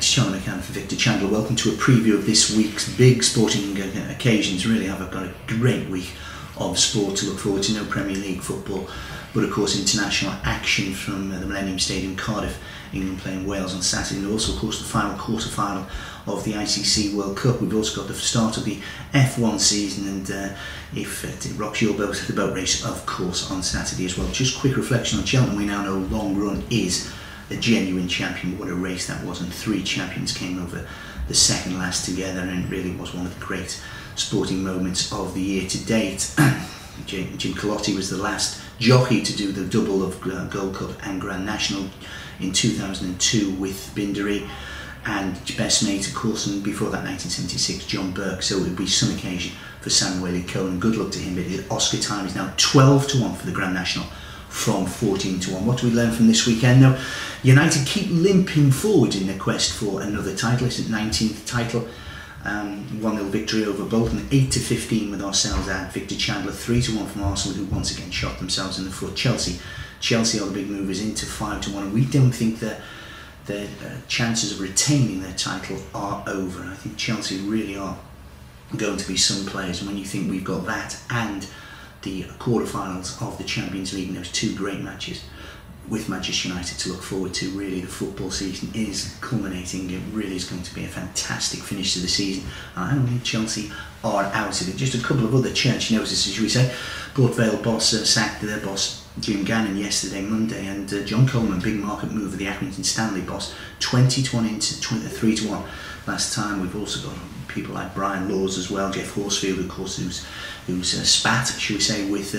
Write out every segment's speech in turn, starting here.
it's Charlie McCann for Victor Chandler. Welcome to a preview of this week's big sporting occasions. Really, I've got a great week of sport to look forward to. No Premier League football, but of course international action from the Millennium Stadium, Cardiff, England playing Wales on Saturday, and also of course the final quarter-final of the ICC World Cup. We've also got the start of the F1 season, and if it rocks your boat, the boat race of course on Saturday as well. Just quick reflection on Cheltenham. We now know Long Run is a genuine champion. What a race that was, and 3 champions came over the second last together, and it really was one of the great sporting moments of the year to date. Jim Calotti was the last jockey to do the double of Gold Cup and Grand National in 2002 with Bindery, and best mate of course, and before that 1976 John Burke. So it would be some occasion for Samuel Cohen. Good luck to him. But Oscar time is now 12-1 for the Grand National from 14-1. What do we learn from this weekend? Now, United keep limping forward in their quest for another title. It's the 19th title. 1-0 victory over Bolton, 8-15 with ourselves at Victor Chandler, 3-1 from Arsenal, who once again shot themselves in the foot. Chelsea are the big movers into 5-1, and we don't think that their chances of retaining their title are over. I think Chelsea really are going to be some players, and when you think we've got that and the quarterfinals of the Champions League, and those 2 great matches with Manchester United to look forward to, really the football season is culminating. It really is going to be a fantastic finish to the season, and I don't think Chelsea are out of it. Just a couple of other church notices, should we say. Port Vale boss sacked their boss Jim Gannon yesterday, Monday, and John Coleman, big market move of the Accrington Stanley boss, 20-1 into 3-1 last time. We've also got people like Brian Laws as well, Jeff Horsfield of course, who's spat, should we say, with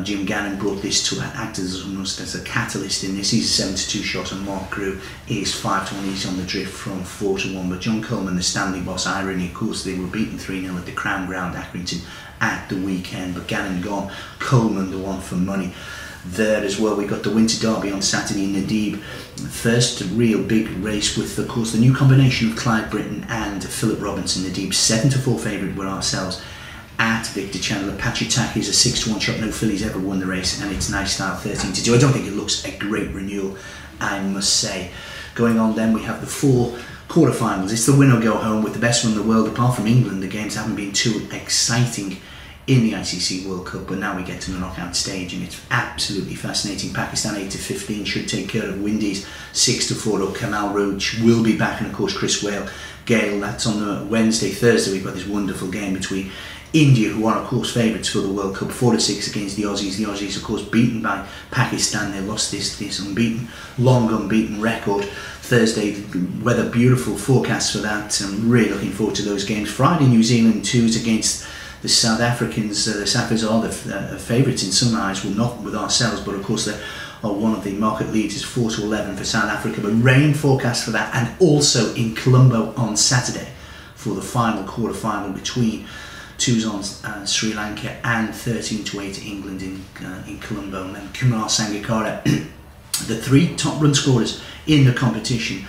Jim Gannon, brought this to act as a catalyst in this. He's a 7-2 shot, and Mark Grew is 5-1. He's on the drift from 4-1. But John Coleman, the Stanley boss, irony of course, they were beaten 3-0 at the Crown Ground, Accrington, at the weekend. But Gannon gone, Coleman the one for money there as well. We got the Winter Derby on Saturday in Nadib. First real big race with, of course, the new combination of Clyde Britton and Philip Robinson. Nadib 7-4 favourite with ourselves at Victor Chandler. Pachitaki is a 6-1 shot. No fillies ever won the race, and it's Nice Style 13-2. I don't think it looks a great renewal, I must say. Going on then, we have the 4 quarterfinals. It's the win or go home with the best one in the world. Apart from England, the games haven't been too exciting in the ICC World Cup, but now we get to the knockout stage, and it's absolutely fascinating. Pakistan 8-15 should take care of Windies 6-4 up. Kamal Roach will be back, and of course Chris Gale. That's on the Wednesday. Thursday we've got this wonderful game between India, who are of course favourites for the World Cup, 4-6 against the Aussies. The Aussies of course beaten by Pakistan. They lost this long unbeaten record. Thursday, weather beautiful forecast for that. I'm really looking forward to those games. Friday, New Zealand 2s against the South Africans. The Saffers are the favourites in some eyes. Well, not with ourselves, but of course they are one of the market leaders, 4-11 for South Africa. But rain forecast for that, and also in Colombo on Saturday for the final quarter-final between 2s on Sri Lanka and 13-8 England in Colombo. And then Kumar Sangakkara, the 3 top run scorers in the competition,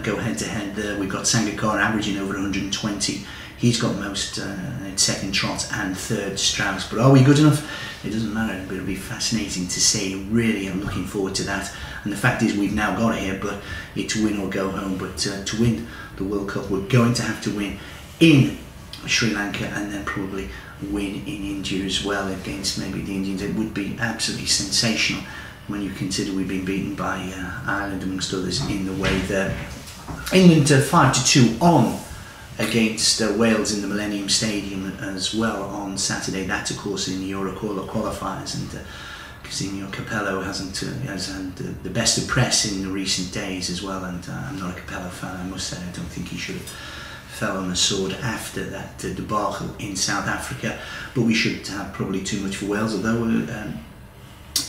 go head-to-head there. We've got Sangakkara averaging over 120. He's got most in second trot, and 3rd Strauss. But are we good enough? It doesn't matter, but it'll be fascinating to see. Really, I'm looking forward to that. And the fact is, we've now got it here, but it's win or go home. But to win the World Cup, we're going to have to win in Sri Lanka, and then probably win in India as well against maybe the Indians. It would be absolutely sensational when you consider we've been beaten by Ireland amongst others in the way there. England 5-2 on against Wales in the Millennium Stadium as well on Saturday. That's of course in the Euro qualifiers, and Cousinho Capello has had the best of press in the recent days as well, and I'm not a Capello fan, I must say. I don't think he should have fell on the sword after that debacle in South Africa, but we should have probably too much for Wales, although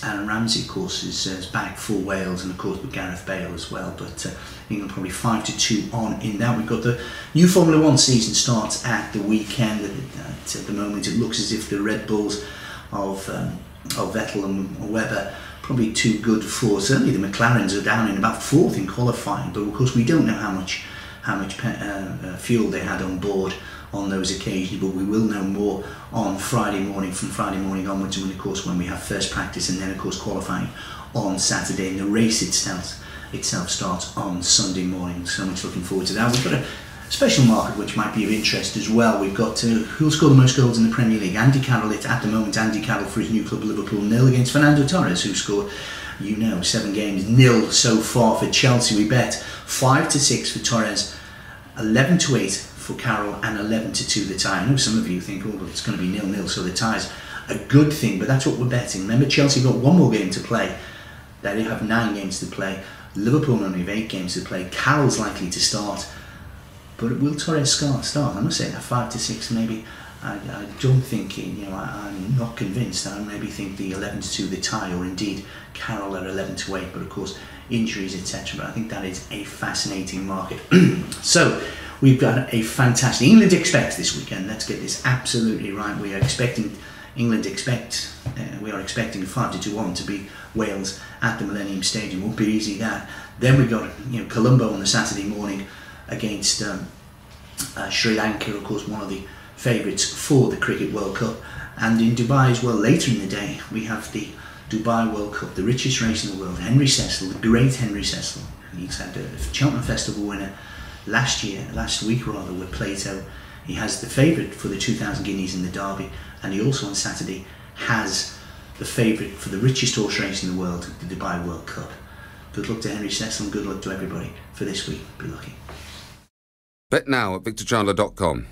Aaron Ramsey of course is back for Wales, and of course with Gareth Bale as well. But England probably 5-2 on in that. We've got the new Formula 1 season starts at the weekend. At the moment it looks as if the Red Bulls of Vettel and Webber probably too good for, certainly the McLarens are down in about 4th in qualifying, but of course we don't know how much fuel they had on board on those occasions, but we will know more on Friday morning, from Friday morning onwards, and of course when we have first practice, and then of course qualifying on Saturday. And the race itself itself starts on Sunday morning. So much looking forward to that. We've got a special market which might be of interest as well. We've got who'll score the most goals in the Premier League. Andy Carroll, it's at the moment Andy Carroll for his new club Liverpool 0 against Fernando Torres, who scored 7 games 0 so far for Chelsea. We bet 5-6 for Torres, 11-8 for Carroll, and 11-2 the tie. I know some of you think, oh, well, it's going to be 0-0, so the tie's a good thing, but that's what we're betting. Remember, Chelsea got one more game to play. They have 9 games to play. Liverpool only have 8 games to play. Carroll's likely to start, but will Torres start? I'm not saying that 5-6 maybe. I don't think, I'm not convinced. I maybe think the 11-2 the tie, or indeed Carroll at 11-8, but of course injuries, etc. But I think that is a fascinating market. So we've got a fantastic England expects this weekend. Let's get this absolutely right. We are expecting 5-1 to beat Wales at the Millennium Stadium. Won't be easy, that. Then we've got Colombo on the Saturday morning against Sri Lanka, of course one of the favourites for the Cricket World Cup. And in Dubai as well, later in the day, we have the Dubai World Cup, the richest race in the world. Henry Cecil, the great Henry Cecil. He's had a Cheltenham Festival winner last week with Plato. He has the favourite for the 2,000 guineas in the Derby, and he also on Saturday has the favourite for the richest horse race in the world, the Dubai World Cup. Good luck to Henry Cecil and good luck to everybody for this week. Be lucky. Bet now at victorchandler.com.